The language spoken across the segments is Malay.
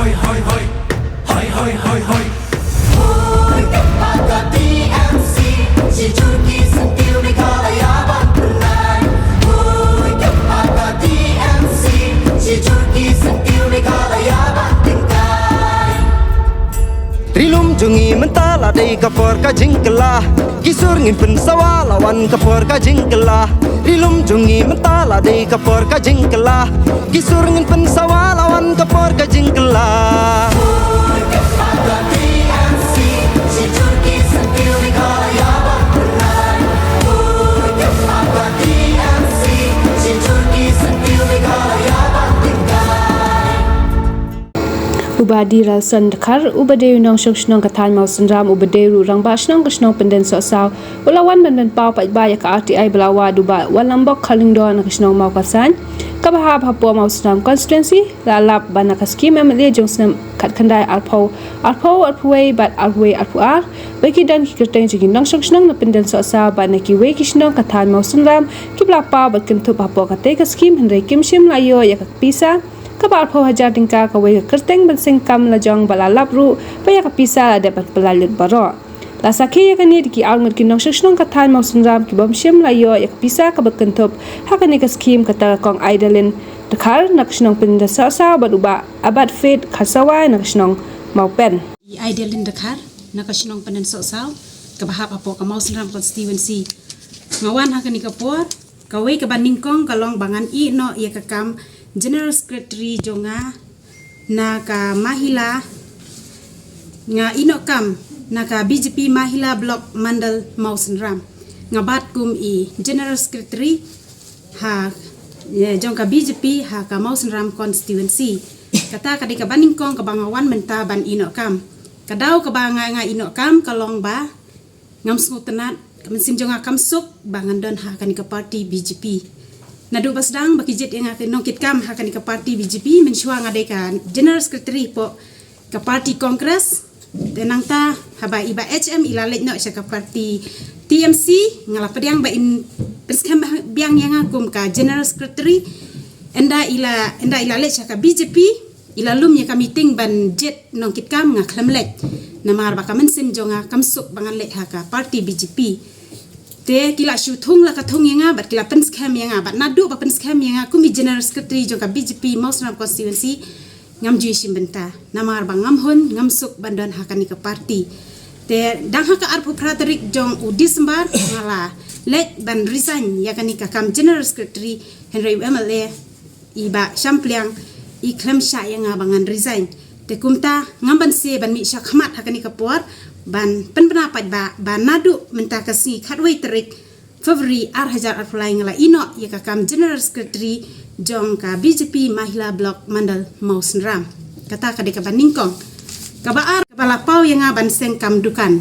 hoi hoi hoi hoi hoi hoi hoi Ôi các bạn cả TMC chỉ chung ký sân tiêu đi cả là ya bạn từng ngày Ôi các bạn cả TMC chỉ chung ký sân tiêu đi cả là ya bạn từng ngày Rilum jungi mentala dei kapor ka jingkela Kisur ngin pen sawa lawan kapor ka jingkela Rilum jungi mentala dei kapor ka jingkela Kisur ngin pen sawa lawan kapor ka jingkela Ôi các bạn cả TMC chỉ chung ký sân tiêu đi cả là ya bạn từng ngày Ôi các bạn cả TMC chỉ chung ký sân tiêu đi cả là ya bạn từng ngày Ubadi ralsan dekhar ubade unang shnong kathan mau sanram ubade ru rangba shnong kashnong penden so saw ulawan benden pau pai ba ya ka RTI belawa duba walambok khalingdon kashnong mau kasan kabahab hapo mau sanram constituency lalap banaka scheme MLA jongsnam khatkhandai arpho arphuwei bat arwei arpuar beki dan kikerteng jigin nang shnong na penden so saw banaki wei kishnong kathan mau sanram kibla pa bat kentup hapo kate ka scheme hendai kimshim layo ya ka pisa kabar pho hajar tingka kawai kerteng bensing kam lajong balalap ru paya kapisa dapat pelalit baro la sakhi yakani diki almut kinong shnong kathan mau sunram ki bom shem layo yak pisa ka bakentop hakani ka scheme kata kong idolin dekhar nakshnong pinda sa sa baduba abad fit khasawa nakshnong mau pen Idolin dekhar nakashnong penen so saw kabahap apo ka mau sunram constituency ngawan hakani kapor kawai ka baningkong kalong bangan I no ya kakam General Secretary jonga naka mahila nga inokam naka BJP mahila block mandal Mausanram nga batkum I General Secretary ha jonga BJP ha ka Mausanram constituency kata kadika baningkong kabangawan menta ban inokam kadaw kabanga nga inokam kalong ba ngam smutenat kamensim jonga kamsuk bangandon ha kanika party BJP Nadu basdang bakijit yang akan nongkit kam hakan ke parti BJP mensua ngadakan General Secretary po ke parti Kongres denang ta haba iba HM ilalet no ke parti TMC ngalapa diang ba in penskam biang yang akum ka General Secretary enda ilalet ke BJP ilalum ya ka meeting ban jet nongkit kam ngaklamlet namar ba kamen jonga kamsuk bangan let ha ka parti BJP te kila syutung la katung yang bat kila penskam yang bat nadu ba penskam yang kumi General Secretary jongka BJP Mausanram constituency ngam jui simbenta namar bang ngam hon ngam suk bandan hakani ke parti te dang haka arpu praterik jong u Disember ngala let ban resign yakani ka kam General Secretary Henry MLA iba sampliang I klem sya yang abangan resign te kumta ngam ban se ban mi sya khamat hakani ke por ban pendapat ban nadu menta kasi khatwei terik Februari hajar arfulai ngala ino ya kakam General Secretary jong ka BJP Mahila Block Mandal Mausanram kata kadeka baningkong kabaar kepala pau yang ban seng dukan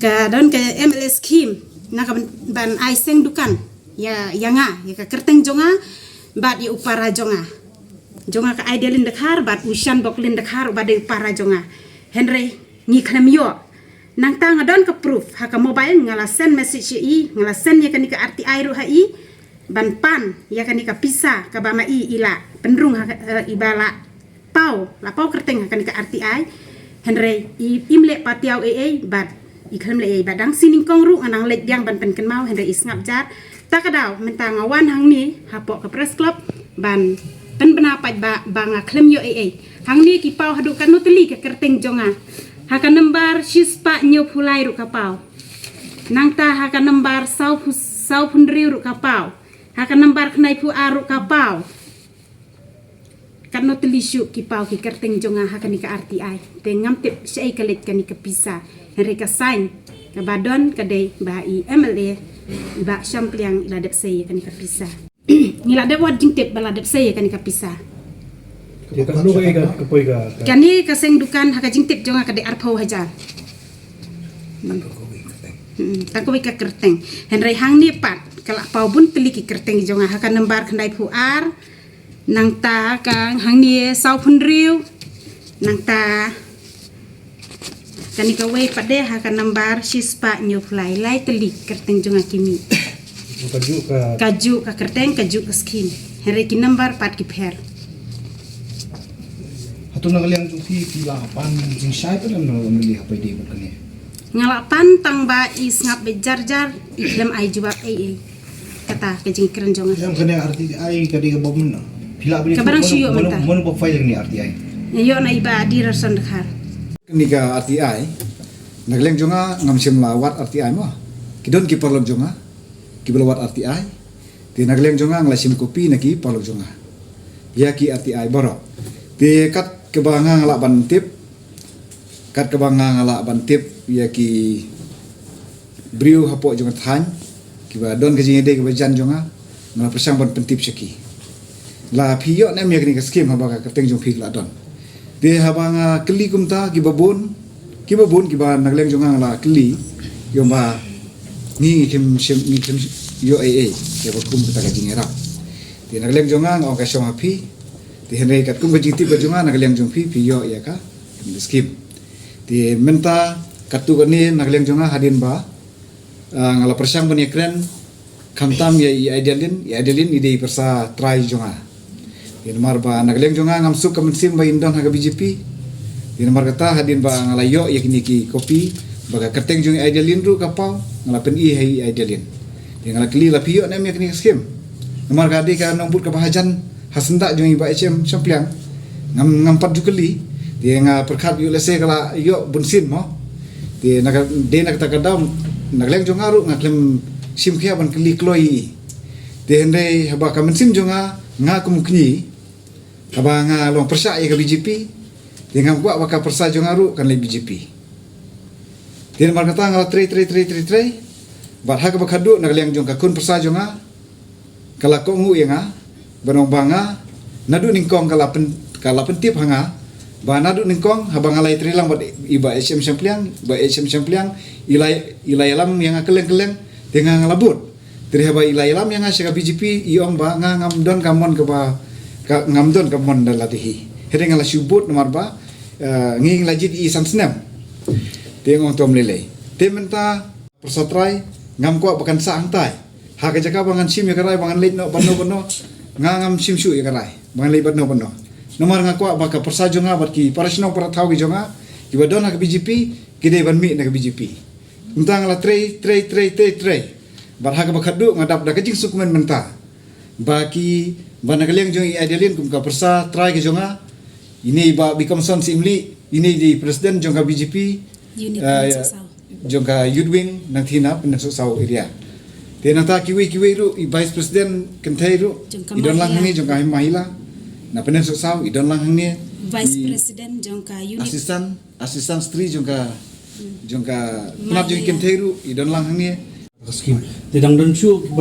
ka don ke MLS scheme na ban ai seng dukan ya yanga ya ka kerteng jonga bat ya upara jonga ka idealin dekhar bat ushan boklin dekhar bat upara jonga Henry ni klamyo nang tang adon ka proof ha ka mobile ngala send message I ngala send ya kanika RTI ru ha I ban pan ya kanika pisa ka bama I ila penrung ibala pau kerteng ha kanika RTI Henry imle patiau bat I klamle badang sining kong ru anang let yang ban penken mau Henry isngap jar takadaw mentang awan hang ni hapo ka press club ban pendapat banga klamyo hang ni ki pau hadukan nuteli ka kerteng jonga haka nembar shispa nyo pulai ru kapau nangta haka nembar sau punri ru kapau haka nembar knai pu aru kapau kan no telisyu ki pau ki kerteng jonga haka ni ka RTI te ngamtip sei kalit kan ni ka pisa Henry ka sign ka badon ka dei ba I MLA iba sampliang ila dep sei kan ni ka pisa ngila de wad jingtip bala dep sei kan ni ka pisa kani kaseng dukan haka jingtip jonga kade arpau hajar takowi ka kerteng Henry hang ni pat kala pau bun teli ki kerteng jonga haka nembar khandai puar nang ta kang hang ni sau punriu nang ta kani ka wei pade haka nembar shispa nyuflai lai teli kerteng jonga kimi kaju ka kerteng kaju ka skin Henry ki nembar pat ki pher Atau nak liang tu pilapan jing syai pun nak memilih apa dia bukan ni. Ngalapan tang ba is ngap bejar-jar lem ai jawab ai kata kejing kerenjongan. Yang kena arti ai kadi ke bomen. Pila beli Kabarang siyo mentah. Mana profile ni arti ai. Yo na iba di rason dekhar. Ni ka arti ai nagleng jonga ngam sim lawat arti ai mo kidon ki parlok jonga ki belawat arti ai ti nagleng jonga nglasim kopi na ki parlok jonga ya ki arti ai borok ti kat kebanga ngala bantip kat kebanga ngala bantip ya ki briu hapo jonga than ki ba don ke jingede ke bajan jonga ngala persang ban pentip seki la phiyo nem ya ni ka skim haba ka teng jong phik la don ti habanga keli kumta ki babun ki ba nagleng jonga la keli yo ba ni kim yo ai ya ba kum ta ka jingera ti nagleng jonga ngong ka shong api ti henrei kat kum ka jingti ba jonga nagleng jong pi yo ya ka skim ti menta katu ka ni nagleng jonga hadin ba ngala persang ban ekren kamtam ya idealin ide persa try jonga ti nomor ba nagleng jonga ngam suk kam sim ba indon ha BJP di nomor kata hadin ba ngalayo yakni ki kopi baga kerteng jong idealin ru kapau ngalapen i hai idealin di ngalakli la piyo nem yakni skim nomor kadi ka nombut ka bahajan hasenda jong iba HM sampliang ngampat jukeli di nga perkhat yu lese kala yo bunsin mo di nak de nak takadam nagleng jong aru ngaklem sim khia ban kli kloi di hende haba kamensim jonga nga kumukni haba nga long persa ya ka BJP dengan buat bakal persa jongaru kan le BJP. Dia mar kata ngala tre bat ha ka bakadu nak liang jong ka kun persa jonga kala ko ngu yenga banong banga nadu ningkong kala pentip hanga ba nadu ningkong habang alai trilang bat iba HM sampliang ilai lam yang keleng dengan ngalabut. Tri haba ilai lam yang asya ka BJP iong ba ngam don kamon ke ba ngam don kamon dalatihi. Hede ngala subut nomor ba nging lajit i samsnem tengong tom lele tementa persatrai ngam ko bakan sang tai ha ka jaka bangan sim ya karai bangan leit no bano ngam sim su ya karai bangan leit bano nomor ngako baka persa jonga bat ki parasno para thau ki jonga ki badona ka BJP kide ban mi na ka BJP entang la tre bat ha ka bakadu ngadap da kajing sukumen menta baki banagaliang jong i idealin kum ka persa trai ki jonga ini ba become son simli ini di presiden jongka BJP jongka Yudwing nantina penasau area tenata kiwi ru vice presiden kentai ru idon lang ni jongka mahila na penasau idon lang ni vice presiden jongka unit asisten stri jongka penap jongka kentai ru idon lang ni skim dedang dan su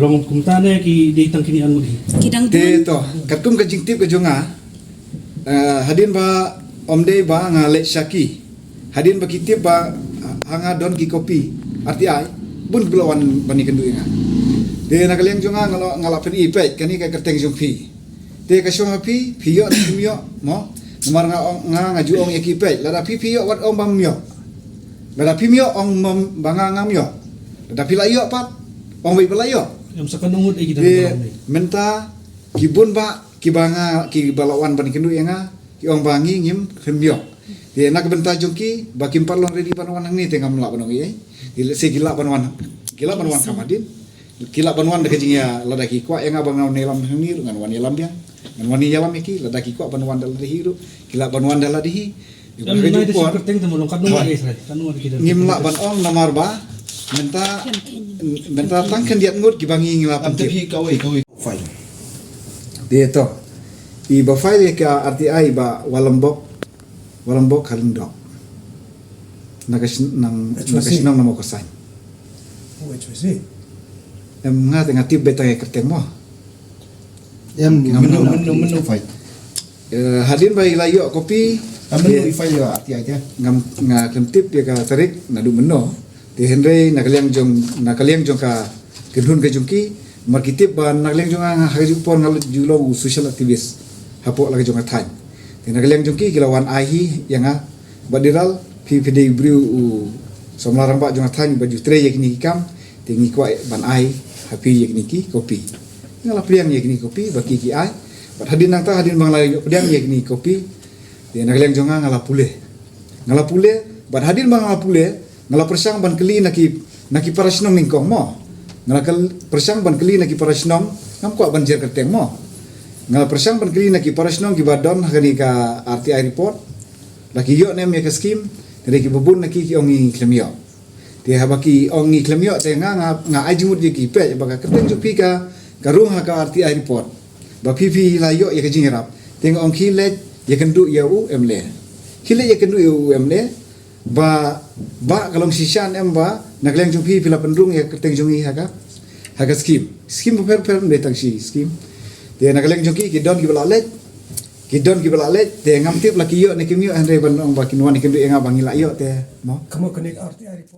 rong kumtane ki de tangkini an mudi kidang te to katum ka jingtip ka jonga hadin ba omde ba ngale syaki hadin ba kitip ba hanga don ki kopi arti ai bun belawan bani kendu inga de nakaleng jonga ngala pen ipet kani ka kerteng jong pi te ka shong pi yo mo nomor nga ngaju ong yakipet lada pi yo wat ong bam yo lada pi yo ong banga ngam yo lada pi la yo pat ong bai bela yo yang sakanungud ai kita menta kibun ba kibanga ki balawan ban kendu yenga ki ong bangi ngim khembyo ye nak benta jongki bakim parlong redi banwan hang ni tengam la banong ye se gila banwan kamadin gila banwan de kejingya ladaki kwa yenga bangau nelam hang ni ngan wan yelam biang ngan wan yelam iki ladaki kwa banwan dal hiru gila banwan dal dihi dan menai de seperti temu longkat nomor guys kanu kita ngim la ban ong nomor ba menta tangkan diat ngut ki bangi ngila Tapi kawai file. dia to iba file ka arti ai ba walambok halindok nang namo kosan HWC. ngat ngatib betang kerteng mo Menu file. hadin ba ilayo kopi Menu file ya arti ai dia. ngam kentip dia ka tarik nadu meno di henrei nakaliang jong ka kedun ke jungki markitip ba nakaliang jong ang hajupon ngal julo social activist hapo lagi jong athan di nakaliang jungki kilawan ahi yang badiral pd briu somlarang ba jong athan baju tre yakni kam tingi kwa ban ai happy yakni ki kopi ngala priang yakni kopi baki ki ai bat hadin nang ta hadin bang layo priang yakni kopi Dia nagleng jonga ngala pule ban hadir bang ngala pule ngala persang ban keli naki parasnom ningkong mo ngala persang ban keli naki parasnom ngam ko ban jer keteng mo ngala persang ban keli naki parasnom ki badon hakani ka RTI report laki yo nem ya ka skim dari ki bubun naki ki ongi klemio dia habaki ongi klemio te nga ajimut je ki pe baka keteng jupi ka karung ha ka RTI report ba pipi la yo ya ka jingrap teng ong kilet ya kendu ya UML kilet ya kendu ya UML ba kalong sisan em ba nagleng jupi pila pendung ya keteng jungi ha ka skim per betang si skim dia nagleng jungi ki don ki balalet te ngam tip laki yo ne kimyo andre ban ong ba kinwan ki kendu nga bangila yo te mo Kamu kena RTI report.